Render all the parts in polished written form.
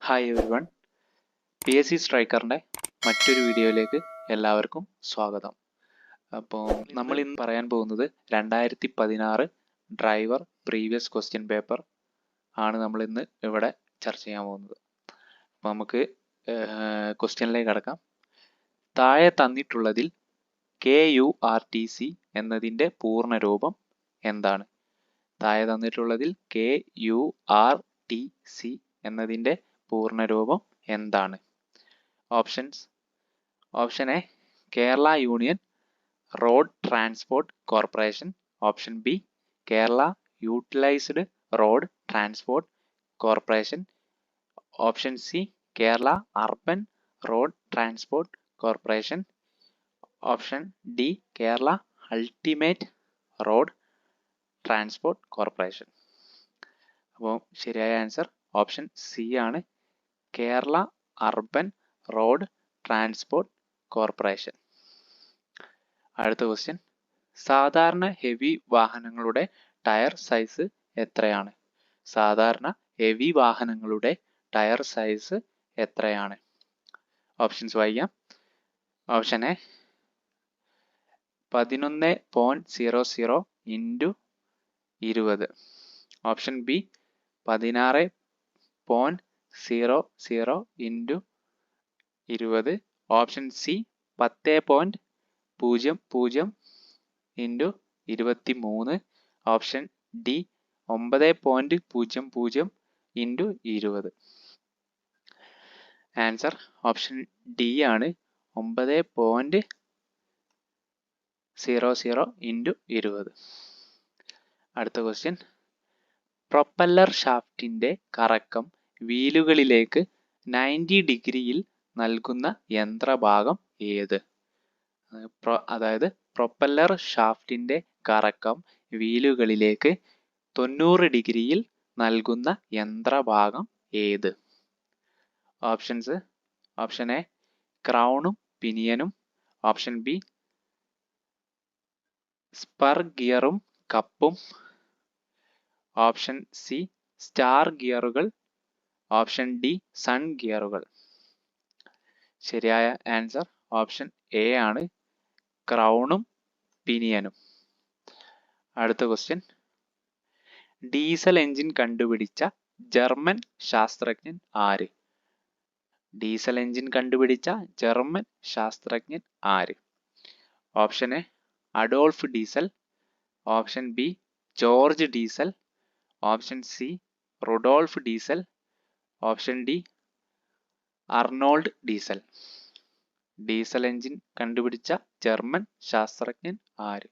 Hi everyone, PSC സ്ട്രൈക്കറിൻ്റെ മറ്റൊരു വീഡിയോയിലേക്ക് എല്ലാവർക്കും സ്വാഗതം. അപ്പോൾ നമ്മൾ ഇന്ന് പറയാൻ പോകുന്നത് 2016 ഡ്രൈവർ പ്രീവിയസ് ക്വസ്റ്റ്യൻ പേപ്പർ ആണ് നമ്മൾ ഇന്ന് ഇവിടെ ചർച്ച ചെയ്യാൻ പോകുന്നത്. അപ്പോൾ നമുക്ക് ക്വസ്റ്റ്യനിലേക്ക് കടക്കാം. താഴെ തന്നിട്ടുള്ളതിൽ KURTC എന്നതിൻ്റെ പൂർണ്ണരൂപം എന്താണ്? താഴെ തന്നിട്ടുള്ളതിൽ KURTC എന്നതിൻ്റെ പൂർണ്ണരൂപം എന്താണ്? Option A Kerala union road transport corporation. Option B Kerala utilised road transport corporation. Option C Kerala urban road transport corporation. Option D Kerala ultimate road transport corporation. അപ്പോൾ ശരിയായ ആൻസർ ഓപ്ഷൻ സി ആണ്, Kerala urban road transport corporation. അടുത്ത question, സാധാരണ heavy വാഹനങ്ങളുടെ tyre size എത്രയാണ്? സാധാരണ heavy വാഹനങ്ങളുടെ tyre size എത്രയാണ്? ഓപ്ഷൻസ് വായിക്കാം. Option A 11.00 × 20. Option B 16.00 × 20. Option C 10.00 × 23. Option D 9.00 × 20. Answer option D ആണ്, 9.00 × 20. അടുത്ത ക്വസ്റ്റ്യൻ, പ്രൊപ്പല്ലർ ഷാഫ്റ്റിന്റെ കറക്കം വീലുകളിലേക്ക് 90 ഡിഗ്രിയിൽ നൽകുന്ന യന്ത്രഭാഗം ഏത്? അതായത് പ്രൊപ്പല്ലർ ഷാഫ്റ്റിന്റെ കറക്കം വീലുകളിലേക്ക് 90 ഡിഗ്രിയിൽ നൽകുന്ന യന്ത്രഭാഗം ഏത്? ഓപ്ഷൻസ്: ഓപ്ഷൻ എ ക്രൗണും പിനിയനും. ഓപ്ഷൻ ബി സ്പർ ഗിയറും കപ്പും. ഓപ്ഷൻ സി സ്റ്റാർ ഗിയറുകൾ. ഓപ്ഷൻ ഡി സൺ ഗിയറുകൾ. ശരിയായ ആൻസർ ഓപ്ഷൻ എ ആണ്, ക്രൗണും പിനിയനും. അടുത്ത ക്വസ്റ്റ്യൻ, ഡീസൽ എഞ്ചിൻ കണ്ടുപിടിച്ച ജർമ്മൻ ശാസ്ത്രജ്ഞൻ ആര്? ഡീസൽ എഞ്ചിൻ കണ്ടുപിടിച്ച ജർമ്മൻ ശാസ്ത്രജ്ഞൻ ആര്? Option A Adolf Diesel. Option B George Diesel. Option C Rudolf Diesel. Option D Arnold Diesel. Diesel engine കണ്ടുപിടിച്ച ജർമ്മൻ ശാസ്ത്രജ്ഞൻ ആര്?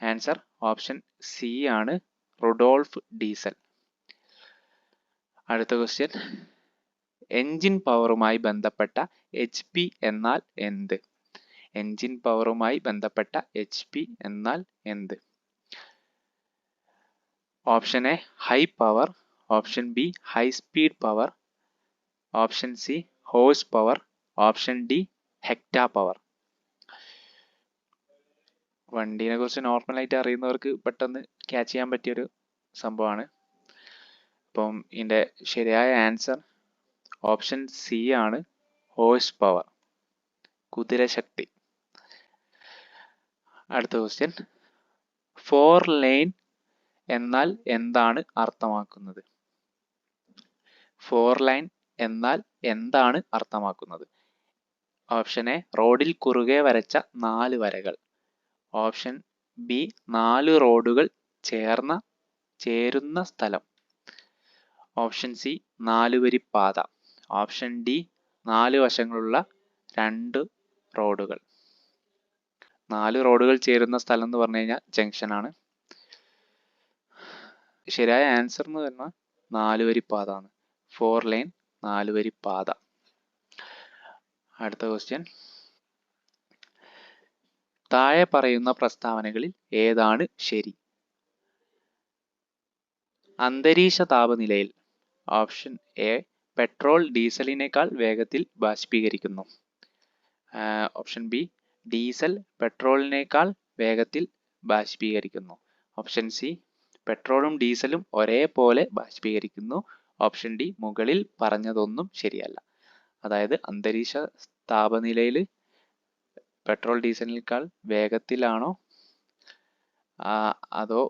ആൻസർ ഓപ്ഷൻ സി ആണ്, റുഡോൾഫ് ഡീസൽ. അടുത്ത ക്വസ്റ്റ്യൻ, എഞ്ചിൻ പവറുമായി ബന്ധപ്പെട്ട HP എന്നാൽ എന്ത്? എഞ്ചിൻ പവറുമായി ബന്ധപ്പെട്ട HP എന്നാൽ എന്ത്? Option A high power. Option B high speed power. Option C horse power. Option D hecto power. വണ്ടീനെ കുറിച്ച് നോർമലായിട്ട് അറിയുന്നവർക്ക് പെട്ടെന്ന് ക്യാച്ച് ചെയ്യാൻ പറ്റിയൊരു സംഭവമാണ്. അപ്പം ഇതിൻ്റെ ശരിയായ ആൻസർ ഓപ്ഷൻ സി ആണ്, ഹോഴ്സ് പവർ, കുതിരശക്തി. അടുത്ത ക്വസ്റ്റ്യൻ, 4 ലൈൻ എന്നാൽ എന്താണ് അർത്ഥമാക്കുന്നത്? 4 ലൈൻ എന്നാൽ എന്താണ് അർത്ഥമാക്കുന്നത്? ഓപ്ഷൻ എ റോഡിൽ കുറുകെ വരച്ച 4 വരകൾ. ഓപ്ഷൻ ബി 4 റോഡുകൾ ചേരുന്ന സ്ഥലം. ഓപ്ഷൻ സി 4 വരി പാത. ഓപ്ഷൻ ഡി 4 വശങ്ങളുള്ള 2 റോഡുകൾ. 4 റോഡുകൾ ചേരുന്ന സ്ഥലം എന്ന് പറഞ്ഞു കഴിഞ്ഞാൽ ജംഗ്ഷൻ ആണ്. ശരിയായ ആൻസർ എന്ന് പറഞ്ഞാൽ 4 വരി പാത ആണ്. 4 ലൈൻ 4 വരി പാത. അടുത്ത ക്വസ്റ്റ്യൻ, താഴെ പറയുന്ന പ്രസ്താവനകളിൽ ഏതാണ് ശരി? അന്തരീക്ഷ താപനിലയിൽ ഓപ്ഷൻ എ പെട്രോൾ ഡീസലിനേക്കാൾ വേഗത്തിൽ ബാഷ്പീകരിക്കുന്നു. ഓപ്ഷൻ ബി ഡീസൽ പെട്രോളിനേക്കാൾ വേഗത്തിൽ ബാഷ്പീകരിക്കുന്നു. ഓപ്ഷൻ സി പെട്രോളും ഡീസലും ഒരേപോലെ ബാഷ്പീകരിക്കുന്നു. ഓപ്ഷൻ ഡി മുകളിൽ പറഞ്ഞതൊന്നും ശരിയല്ല. അതായത് അന്തരീക്ഷ താപനിലയിൽ പെട്രോൾ ഡീസലിനേക്കാൾ വേഗത്തിലാണോ അതോ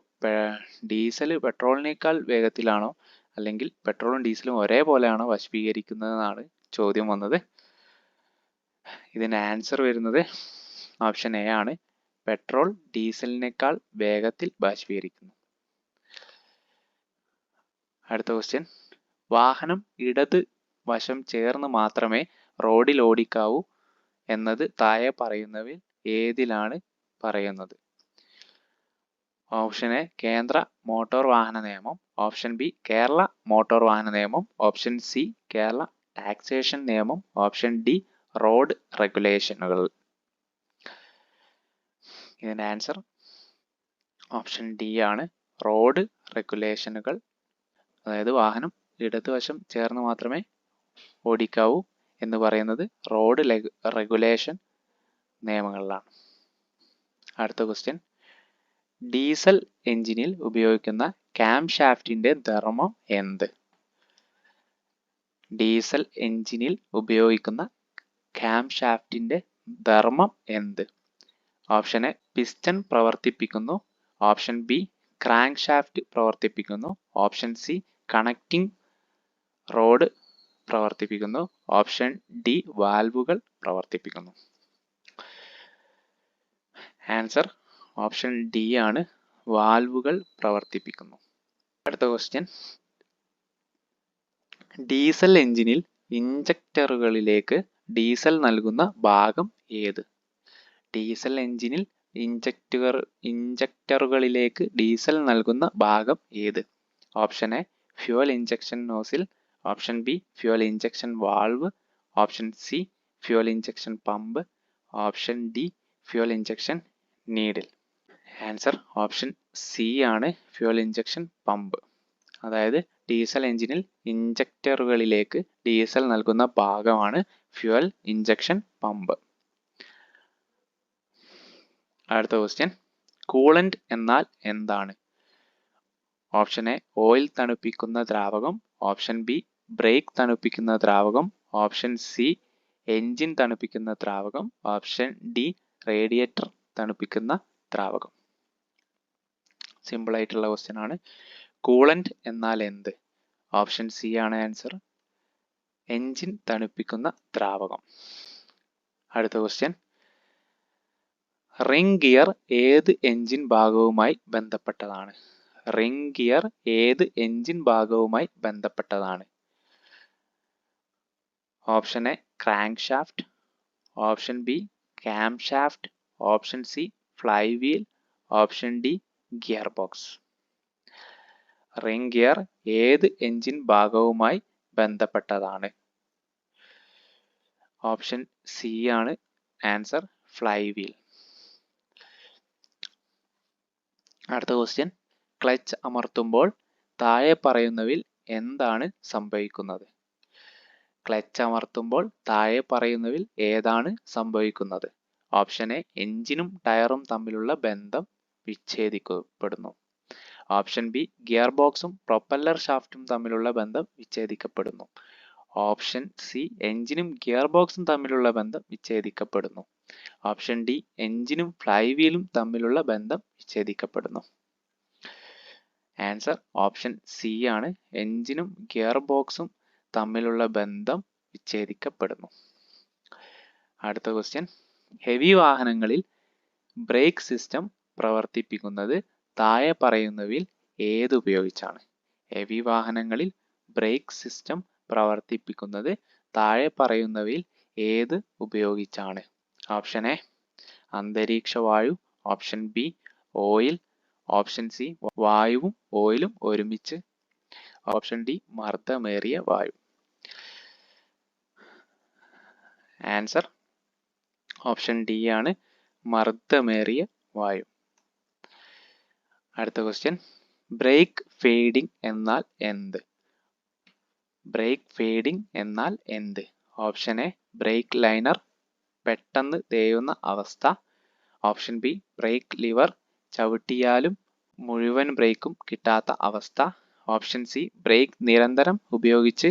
ഡീസൽ പെട്രോളിനേക്കാൾ വേഗത്തിലാണോ അല്ലെങ്കിൽ പെട്രോളും ഡീസലും ഒരേപോലെയാണോ ബാഷ്പീകരിക്കുന്നതെന്നാണ് ചോദ്യം വന്നത്. ഇതിൻ്റെ ആൻസർ വരുന്നത് ഓപ്ഷൻ എ ആണ്. പെട്രോൾ ഡീസലിനേക്കാൾ വേഗത്തിൽ ബാഷ്പീകരിക്കുന്നു. അടുത്ത ക്വസ്റ്റ്യൻ, വാഹനം ഇടത് വശം ചേർന്ന് മാത്രമേ റോഡിൽ ഓടിക്കാവൂ എന്നത് താഴെ പറയുന്നവയിൽ ഏതിലാണ് പറയുന്നത്? ഓപ്ഷൻ എ കേന്ദ്ര മോട്ടോർ വാഹന നിയമം, ഓപ്ഷൻ ബി കേരള മോട്ടോർ വാഹന നിയമം, ഓപ്ഷൻ സി കേരള ടാക്സേഷൻ നിയമം, ഓപ്ഷൻ ഡി റോഡ് റെഗുലേഷനുകൾ. ഇതിൻ്റെ ആൻസർ ഓപ്ഷൻ ഡി ആണ്, റോഡ് റെഗുലേഷനുകൾ. അതായത് വാഹനം ഇടതുവശം ചേർന്ന് മാത്രമേ ഓടിക്കാവൂ എന്ന് പറയുന്നത് റോഡ് റെഗുലേഷൻ നിയമങ്ങളിലാണ്. അടുത്ത ക്വസ്റ്റ്യൻ, ഡീസൽ എഞ്ചിനിൽ ഉപയോഗിക്കുന്ന ക്യാം ഷാഫ്റ്റിന്റെ ധർമ്മം എന്ത്? ഡീസൽ എഞ്ചിനിൽ ഉപയോഗിക്കുന്ന ക്യാം ഷാഫ്റ്റിന്റെ ധർമ്മം എന്ത്? ഓപ്ഷൻ എ പിസ്റ്റൺ പ്രവർത്തിപ്പിക്കുന്നു, ഓപ്ഷൻ ബി ക്രാങ്ക് ഷാഫ്റ്റ് പ്രവർത്തിപ്പിക്കുന്നു, ഓപ്ഷൻ സി കണക്റ്റിംഗ് റോഡ് പ്രവർത്തിപ്പിക്കുന്നു, ഓപ്ഷൻ ഡി വാൽവുകൾ പ്രവർത്തിപ്പിക്കുന്നു. ആൻസർ ഓപ്ഷൻ ഡി ആണ്, വാൽവുകൾ പ്രവർത്തിപ്പിക്കുന്നു. അടുത്ത ക്വസ്റ്റ്യൻ, ഡീസൽ എഞ്ചിനിൽ ഇഞ്ചക്ടറുകളിലേക്ക് ഡീസൽ നൽകുന്ന ഭാഗം ഏത്? ഡീസൽ എഞ്ചിനിൽ ഇഞ്ചക്ടറുകളിലേക്ക് ഡീസൽ നൽകുന്ന ഭാഗം ഏത്? Option A fuel injection nozzle, option B fuel injection valve, option C fuel injection pump, option D fuel injection needle. Answer option C ആണ്, ഫ്യൂവൽ ഇഞ്ചക്ഷൻ പമ്പ്. അതായത് ഡീസൽ എഞ്ചിനിൽ ഇഞ്ചക്ടറുകളിലേക്ക് ഡീസൽ നൽകുന്ന ഭാഗമാണ് ഫ്യൂവൽ ഇഞ്ചക്ഷൻ പമ്പ്. അടുത്ത question, coolant എന്നാൽ എന്താണ്? Option A oil തണുപ്പിക്കുന്ന ദ്രാവകം, option B break തണുപ്പിക്കുന്ന ദ്രാവകം, ഓപ്ഷൻ സി എഞ്ചിൻ തണുപ്പിക്കുന്ന ദ്രാവകം, ഓപ്ഷൻ ഡി റേഡിയേറ്റർ തണുപ്പിക്കുന്ന ദ്രാവകം. സിമ്പിൾ ആയിട്ടുള്ള ക്വസ്റ്റ്യൻ ആണ്. കൂളന്റ് എന്നാൽ എന്ത്? ഓപ്ഷൻ സി ആണ് ആൻസർ, എഞ്ചിൻ തണുപ്പിക്കുന്ന ദ്രാവകം. അടുത്ത ക്വസ്റ്റ്യൻ, റിംഗ് ഗിയർ ഏത് എഞ്ചിൻ ഭാഗവുമായി ബന്ധപ്പെട്ടതാണ്? റിംഗ് ഗിയർ ഏത് എഞ്ചിൻ ഭാഗവുമായി ബന്ധപ്പെട്ടതാണ്? Option A crank shaft, option B cam shaft, option C fly wheel, option D gear box. Ring gear ഏത് എഞ്ചിൻ ഭാഗവുമായി ബന്ധപ്പെട്ടതാണ്? ഓപ്ഷൻ സി ആണ് ആൻസർ, ഫ്ലൈ വീൽ. അടുത്ത ക്വസ്റ്റ്യൻ, ക്ലച്ച് അമർത്തുമ്പോൾ താഴെ പറയുന്നവയിൽ എന്താണ് സംഭവിക്കുന്നത്? ക്ലച്ച് അമർത്തുമ്പോൾ താഴെ പറയുന്നവയിൽ ഏതാണ് സംഭവിക്കുന്നത്? ഓപ്ഷൻ എ എഞ്ചിനും ടയറും തമ്മിലുള്ള ബന്ധം വിച്ഛേദിക്കപ്പെടുന്നു, ഓപ്ഷൻ ബി ഗിയർ ബോക്സും പ്രൊപ്പല്ലർ ഷാഫ്റ്റും തമ്മിലുള്ള ബന്ധം വിച്ഛേദിക്കപ്പെടുന്നു, ഓപ്ഷൻ സി എഞ്ചിനും ഗിയർ ബോക്സും തമ്മിലുള്ള ബന്ധം വിച്ഛേദിക്കപ്പെടുന്നു, ഓപ്ഷൻ ഡി എഞ്ചിനും ഫ്ലൈ വീലും തമ്മിലുള്ള ബന്ധം വിച്ഛേദിക്കപ്പെടുന്നു. ആൻസർ ഓപ്ഷൻ സി ആണ്, എഞ്ചിനും ഗിയർ ബോക്സും തമ്മിലുള്ള ബന്ധം വിച്ഛേദിക്കപ്പെടുന്നു. അടുത്ത ക്വസ്റ്റ്യൻ, ഹെവി വാഹനങ്ങളിൽ ബ്രേക്ക് സിസ്റ്റം പ്രവർത്തിപ്പിക്കുന്നത് താഴെ പറയുന്നവയിൽ ഏത് ഉപയോഗിച്ചാണ്? ഹെവി വാഹനങ്ങളിൽ ബ്രേക്ക് സിസ്റ്റം പ്രവർത്തിപ്പിക്കുന്നത് താഴെ പറയുന്നവയിൽ ഏത് ഉപയോഗിച്ചാണ്? ഓപ്ഷൻ എ അന്തരീക്ഷ വായു, option B oil, option C വായുവും ഓയിലും ഒരുമിച്ച്, ഓപ്ഷൻ ഡി മർദ്ദമേറിയ വായു. ആൻസർ ഓപ്ഷൻ ഡി ആണ്, മർദ്ദമേറിയ വായു. അടുത്ത ക്വസ്റ്റ്യൻ, ബ്രേക്ക് ഫീഡിംഗ് എന്നാൽ എന്ത്? ബ്രേക്ക് ഫീഡിംഗ് എന്നാൽ എന്ത്? ഓപ്ഷൻ എ ബ്രേക്ക് ലൈനർ പെട്ടെന്ന് തേയുന്ന അവസ്ഥ, ഓപ്ഷൻ ബി ബ്രേക്ക് ലിവർ ചവിട്ടിയാലും മുഴുവൻ ബ്രേക്കും കിട്ടാത്ത അവസ്ഥ, ഓപ്ഷൻ സി ബ്രേക്ക് നിരന്തരം ഉപയോഗിച്ച്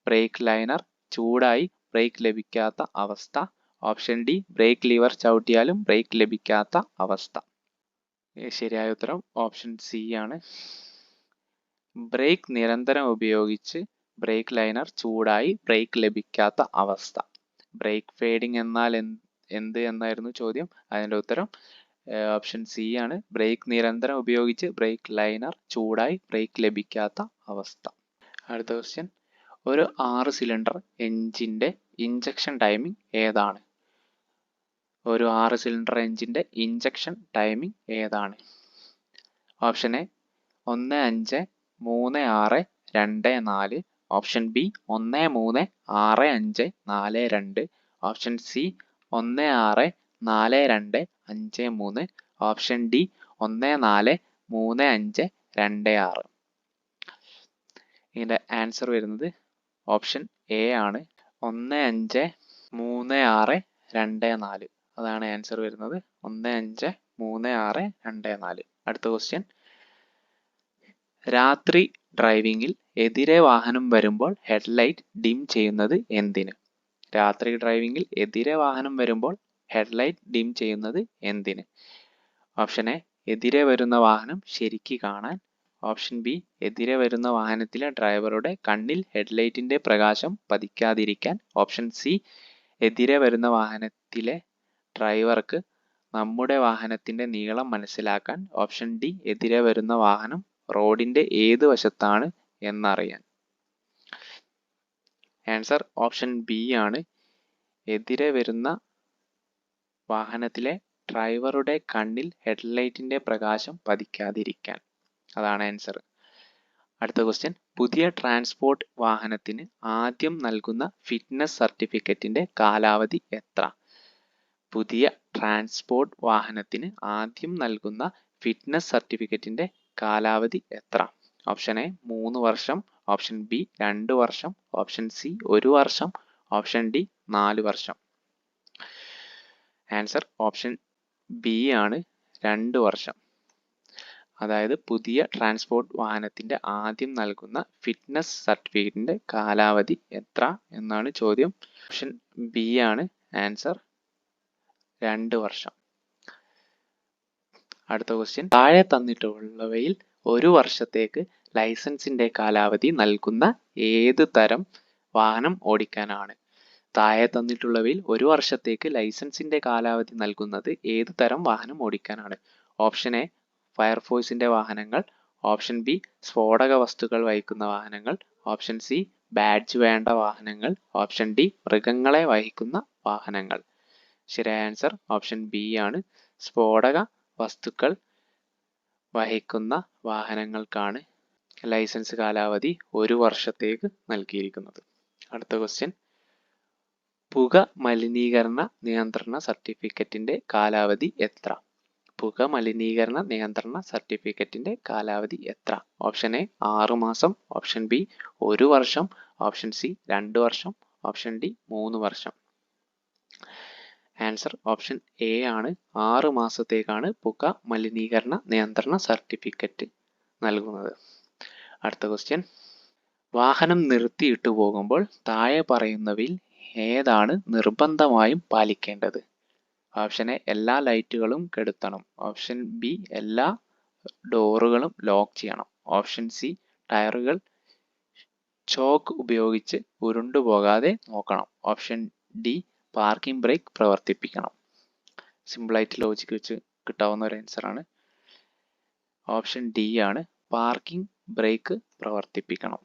ബ്രേക്ക് ലൈനർ ചൂടായി ബ്രേക്ക് ലഭിക്കാത്ത അവസ്ഥ. ഓപ്ഷൻ ഡി ബ്രേക്ക് ലിവർ ചവിട്ടിയാലും ബ്രേക്ക് ലഭിക്കാത്ത അവസ്ഥ. ശരിയായ ഉത്തരം ഓപ്ഷൻ സി ആണ്. ബ്രേക്ക് നിരന്തരം ഉപയോഗിച്ച് ബ്രേക്ക് ലൈനർ ചൂടായി ബ്രേക്ക് ലഭിക്കാത്ത അവസ്ഥ. ബ്രേക്ക് ഫേഡിംഗ് എന്നാൽ എന്ത് എന്നായിരുന്നു ചോദ്യം. അതിൻ്റെ ഉത്തരം ഓപ്ഷൻ സി ആണ്. ബ്രേക്ക് നിരന്തരം ഉപയോഗിച്ച് ബ്രേക്ക് ലൈനർ ചൂടായി ബ്രേക്ക് ലഭിക്കാത്ത അവസ്ഥ. അടുത്ത ക്വസ്റ്റ്യൻ, ഒരു 6 സിലിണ്ടർ എഞ്ചിൻ്റെ ഇഞ്ചക്ഷൻ ടൈമിംഗ് ഏതാണ്? ഒരു 6 സിലിണ്ടർ എഞ്ചിൻ്റെ ഇഞ്ചക്ഷൻ ടൈമിംഗ് ഏതാണ്? Option A 1, 5, 3, 6, 2, 4. Option B 1, 3, 6, 5, 4, 2. Option C 1, 6, 4, 2, 5, 3. Option D 1, 4, 3, 5, 2, 6. ഇതിൻ്റെ ആൻസർ വരുന്നത് ഓപ്ഷൻ എ ആണ്. 1, 5, 3, 6, 2, 4. അതാണ് ആൻസർ വരുന്നത്. 1, 5, 3, 6, 2, 4. അടുത്ത ക്വസ്റ്റ്യൻ, രാത്രി ഡ്രൈവിംഗിൽ എതിരെ വാഹനം വരുമ്പോൾ ഹെഡ്ലൈറ്റ് ഡിം ചെയ്യുന്നത് എന്തിന്? രാത്രി ഡ്രൈവിംഗിൽ എതിരെ വാഹനം വരുമ്പോൾ ഹെഡ്ലൈറ്റ് ഡിം ചെയ്യുന്നത് എന്തിന്? ഓപ്ഷൻ എ എതിരെ വരുന്ന വാഹനം ശരിക്ക് കാണാൻ. ഓപ്ഷൻ ബി എതിരെ വരുന്ന വാഹനത്തിലെ ഡ്രൈവറുടെ കണ്ണിൽ ഹെഡ്ലൈറ്റിന്റെ പ്രകാശം പതിക്കാതിരിക്കാൻ. ഓപ്ഷൻ സി എതിരെ വരുന്ന വാഹനത്തിലെ ഡ്രൈവർക്ക് നമ്മുടെ വാഹനത്തിന്റെ നീളം മനസ്സിലാക്കാൻ. ഓപ്ഷൻ ഡി എതിരെ വരുന്ന വാഹനം റോഡിന്റെ ഏത് വശത്താണ് എന്നറിയാൻ. ആൻസർ ഓപ്ഷൻ ബി ആണ്. എതിരെ വരുന്ന വാഹനത്തിലെ ഡ്രൈവറുടെ കണ്ണിൽ ഹെഡ്ലൈറ്റിന്റെ പ്രകാശം പതിക്കാതിരിക്കാൻ. അതാണ് ആൻസർ. അടുത്ത ക്വസ്റ്റ്യൻ, പുതിയ ട്രാൻസ്പോർട്ട് വാഹനത്തിന് ആദ്യം നൽകുന്ന ഫിറ്റ്നസ് സർട്ടിഫിക്കറ്റിന്റെ കാലാവധി എത്ര? പുതിയ ട്രാൻസ്പോർട്ട് വാഹനത്തിന് ആദ്യം നൽകുന്ന ഫിറ്റ്നസ് സർട്ടിഫിക്കറ്റിന്റെ കാലാവധി എത്ര? ഓപ്ഷൻ എ 3 വർഷം. ഓപ്ഷൻ ബി 2 വർഷം. ഓപ്ഷൻ സി 1 വർഷം. ഓപ്ഷൻ ഡി 4 വർഷം. ആൻസർ ഓപ്ഷൻ ബി ആണ്, 2 വർഷം. അതായത് പുതിയ ട്രാൻസ്പോർട്ട് വാഹനത്തിന്റെ ആദ്യം നൽകുന്ന ഫിറ്റ്നസ് സർട്ടിഫിക്കറ്റിന്റെ കാലാവധി എത്ര എന്നാണ് ചോദ്യം. ഓപ്ഷൻ ബി ആണ് ആൻസർ, 2 വർഷം. അടുത്ത ക്വസ്റ്റ്യൻ, താഴെ തന്നിട്ടുള്ളവയിൽ 1 വർഷത്തേക്ക് ലൈസൻസിന്റെ കാലാവധി നൽകുന്ന ഏത് തരം വാഹനം ഓടിക്കാനാണ്? താഴെ തന്നിട്ടുള്ളവയിൽ 1 വർഷത്തേക്ക് ലൈസൻസിന്റെ കാലാവധി നൽകുന്നത് ഏത് തരം വാഹനം ഓടിക്കാനാണ്? ഓപ്ഷൻ എ ഫയർഫോഴ്സിന്റെ വാഹനങ്ങൾ. ഓപ്ഷൻ ബി സ്ഫോടക വസ്തുക്കൾ വഹിക്കുന്ന വാഹനങ്ങൾ. ഓപ്ഷൻ സി ബാഡ്ജ് വേണ്ട വാഹനങ്ങൾ. ഓപ്ഷൻ ഡി മൃഗങ്ങളെ വഹിക്കുന്ന വാഹനങ്ങൾ. ശരിയായ ആൻസർ ഓപ്ഷൻ ബി ആണ്. സ്ഫോടക വസ്തുക്കൾ വഹിക്കുന്ന വാഹനങ്ങൾക്കാണ് ലൈസൻസ് കാലാവധി 1 വർഷത്തേക്ക് നൽകിയിരിക്കുന്നത്. അടുത്ത ക്വസ്റ്റ്യൻ, പുക മലിനീകരണ നിയന്ത്രണ സർട്ടിഫിക്കറ്റിന്റെ കാലാവധി എത്ര? പുക മലിനീകരണ നിയന്ത്രണ സർട്ടിഫിക്കറ്റിന്റെ കാലാവധി എത്ര? ഓപ്ഷൻ എ 6 മാസം. ഓപ്ഷൻ ബി 1 വർഷം. ഓപ്ഷൻ സി 2 വർഷം. ഓപ്ഷൻ ഡി 3 വർഷം. ആൻസർ ഓപ്ഷൻ എ ആണ്. 6 മാസത്തേക്കാണ് പുക മലിനീകരണ നിയന്ത്രണ സർട്ടിഫിക്കറ്റ് നൽകുന്നത്. അടുത്ത ക്വസ്റ്റ്യൻ, വാഹനം നിർത്തിയിട്ടു പോകുമ്പോൾ താഴെ പറയുന്നവയിൽ ഏതാണ് നിർബന്ധമായും പാലിക്കേണ്ടത്? ഓപ്ഷൻ എ എല്ലാ ലൈറ്റുകളും കെടുത്തണം. ഓപ്ഷൻ ബി എല്ലാ ഡോറുകളും ലോക്ക് ചെയ്യണം. ഓപ്ഷൻ സി ടയറുകൾ ചോക്ക് ഉപയോഗിച്ച് ഉരുണ്ടുപോകാതെ നോക്കണം. ഓപ്ഷൻ ഡി പാർക്കിംഗ് ബ്രേക്ക് പ്രവർത്തിപ്പിക്കണം. സിമ്പിളായിട്ട് ലോജിക്ക് വെച്ച് കിട്ടാവുന്ന ഒരു ആൻസറാണ്. ഓപ്ഷൻ ഡി ആണ്, പാർക്കിംഗ് ബ്രേക്ക് പ്രവർത്തിപ്പിക്കണം.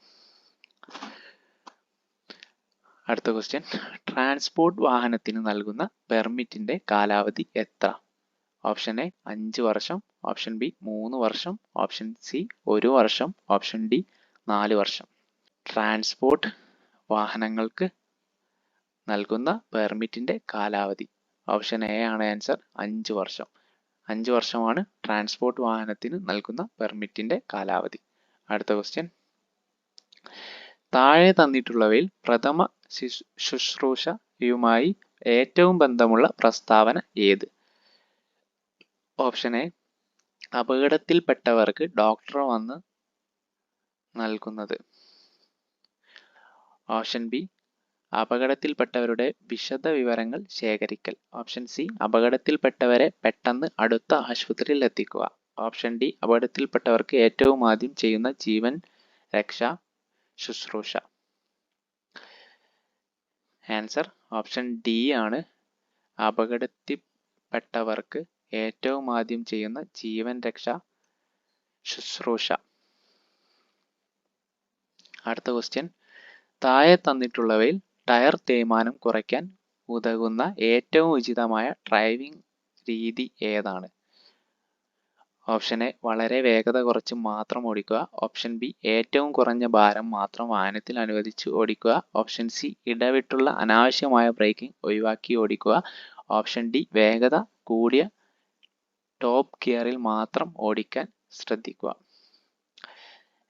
അടുത്ത ക്വസ്റ്റ്യൻ, ട്രാൻസ്പോർട്ട് വാഹനത്തിന് നൽകുന്ന പെർമിറ്റിന്റെ കാലാവധി എത്ര? ഓപ്ഷൻ എ 5 വർഷം. ഓപ്ഷൻ ബി 3 വർഷം. ഓപ്ഷൻ സി 1 വർഷം. ഓപ്ഷൻ ഡി 4 വർഷം. ട്രാൻസ്പോർട്ട് വാഹനങ്ങൾക്ക് നൽകുന്ന പെർമിറ്റിന്റെ കാലാവധി ഓപ്ഷൻ എ ആണ് ആൻസർ, 5 വർഷം. 5 വർഷമാണ് ട്രാൻസ്പോർട്ട് വാഹനത്തിന് നൽകുന്ന പെർമിറ്റിന്റെ കാലാവധി. അടുത്ത ക്വസ്റ്റ്യൻ, താഴെ തന്നിട്ടുള്ളവയിൽ പ്രഥമ ശുശ്രൂഷയുമായി ഏറ്റവും ബന്ധമുള്ള പ്രസ്താവന ഏത്? ഓപ്ഷൻ എ അപകടത്തിൽപ്പെട്ടവർക്ക് ഡോക്ടർ വന്ന് നൽകുന്നത്? ഓപ്ഷൻ ബി അപകടത്തിൽപ്പെട്ടവരുടെ വിശദ വിവരങ്ങൾ ശേഖരിക്കൽ. ഓപ്ഷൻ സി അപകടത്തിൽപ്പെട്ടവരെ പെട്ടെന്ന് അടുത്ത ആശുപത്രിയിൽ എത്തിക്കുക. ഓപ്ഷൻ ഡി അപകടത്തിൽപ്പെട്ടവർക്ക് ഏറ്റവും ആദ്യം ചെയ്യുന്ന ജീവൻ രക്ഷാ ശുശ്രൂഷ. ആൻസർ ഓപ്ഷൻ ഡി ആണ്. അപകടത്തിൽപ്പെട്ടവർക്ക് ഏറ്റവും ആദ്യം ചെയ്യുന്ന ജീവൻ രക്ഷാ ശുശ്രൂഷ. അടുത്ത ക്വസ്റ്റ്യൻ, താഴെ തന്നിട്ടുള്ളവയിൽ ടയർ തേയ്മാനം കുറയ്ക്കാൻ ഉതകുന്ന ഏറ്റവും ഉചിതമായ ഡ്രൈവിംഗ് രീതി ഏതാണ്? ഓപ്ഷൻ എ വളരെ വേഗത കുറച്ച് മാത്രം ഓടിക്കുക. ഓപ്ഷൻ ബി ഏറ്റവും കുറഞ്ഞ ഭാരം മാത്രം വാഹനത്തിൽ അനുവദിച്ച് ഓടിക്കുക. ഓപ്ഷൻ സി ഇടവിട്ടുള്ള അനാവശ്യമായ ബ്രേക്കിംഗ് ഒഴിവാക്കി ഓടിക്കുക. ഓപ്ഷൻ ഡി വേഗത കൂടിയ ടോപ്പ് ഗിയറിൽ മാത്രം ഓടിക്കാൻ ശ്രദ്ധിക്കുക.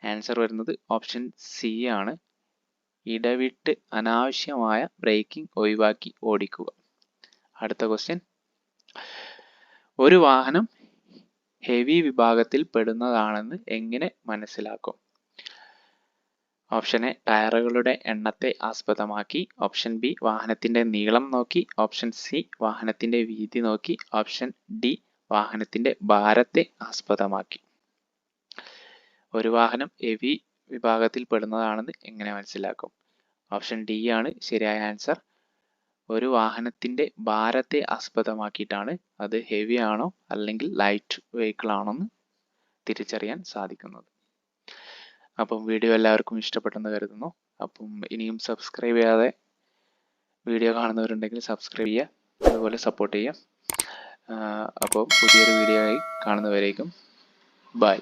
ആൻസർ വരുന്നത് ഓപ്ഷൻ സി ആണ്. ഇടവിട്ട് അനാവശ്യമായ ബ്രേക്കിംഗ് ഒഴിവാക്കി ഓടിക്കുക. അടുത്ത ക്വസ്റ്റ്യൻ, ഒരു വാഹനം ഹെവി വിഭാഗത്തിൽ പെടുന്നതാണെന്ന് എങ്ങനെ മനസ്സിലാക്കും? ഓപ്ഷൻ എ ടയറുകളുടെ എണ്ണത്തെ ആസ്പദമാക്കി. ഓപ്ഷൻ ബി വാഹനത്തിന്റെ നീളം നോക്കി. ഓപ്ഷൻ സി വാഹനത്തിന്റെ വീതി നോക്കി. ഓപ്ഷൻ ഡി വാഹനത്തിന്റെ ഭാരത്തെ ആസ്പദമാക്കി. ഒരു വാഹനം ഹെവി വിഭാഗത്തിൽ പെടുന്നതാണെന്ന് എങ്ങനെ മനസ്സിലാക്കും? ഓപ്ഷൻ ഡി ആണ് ശരിയായ ആൻസർ. ഒരു വാഹനത്തിന്റെ ഭാരത്തെ ആസ്പദമാക്കിയിട്ടാണ് അത് ഹെവി ആണോ അല്ലെങ്കിൽ ലൈറ്റ് വെഹിക്കിൾ ആണോ എന്ന് തിരിച്ചറിയാൻ സാധിക്കുന്നത്. അപ്പം വീഡിയോ എല്ലാവർക്കും ഇഷ്ടപ്പെട്ടെന്ന് കരുതുന്നു. അപ്പം ഇനിയും സബ്സ്ക്രൈബ് ചെയ്യാതെ വീഡിയോ കാണുന്നവരുണ്ടെങ്കിൽ സബ്സ്ക്രൈബ് ചെയ്യുക, അതുപോലെ സപ്പോർട്ട് ചെയ്യുക. അപ്പോൾ പുതിയൊരു വീഡിയോ ആയി കാണുന്നവരേക്കും ബൈ.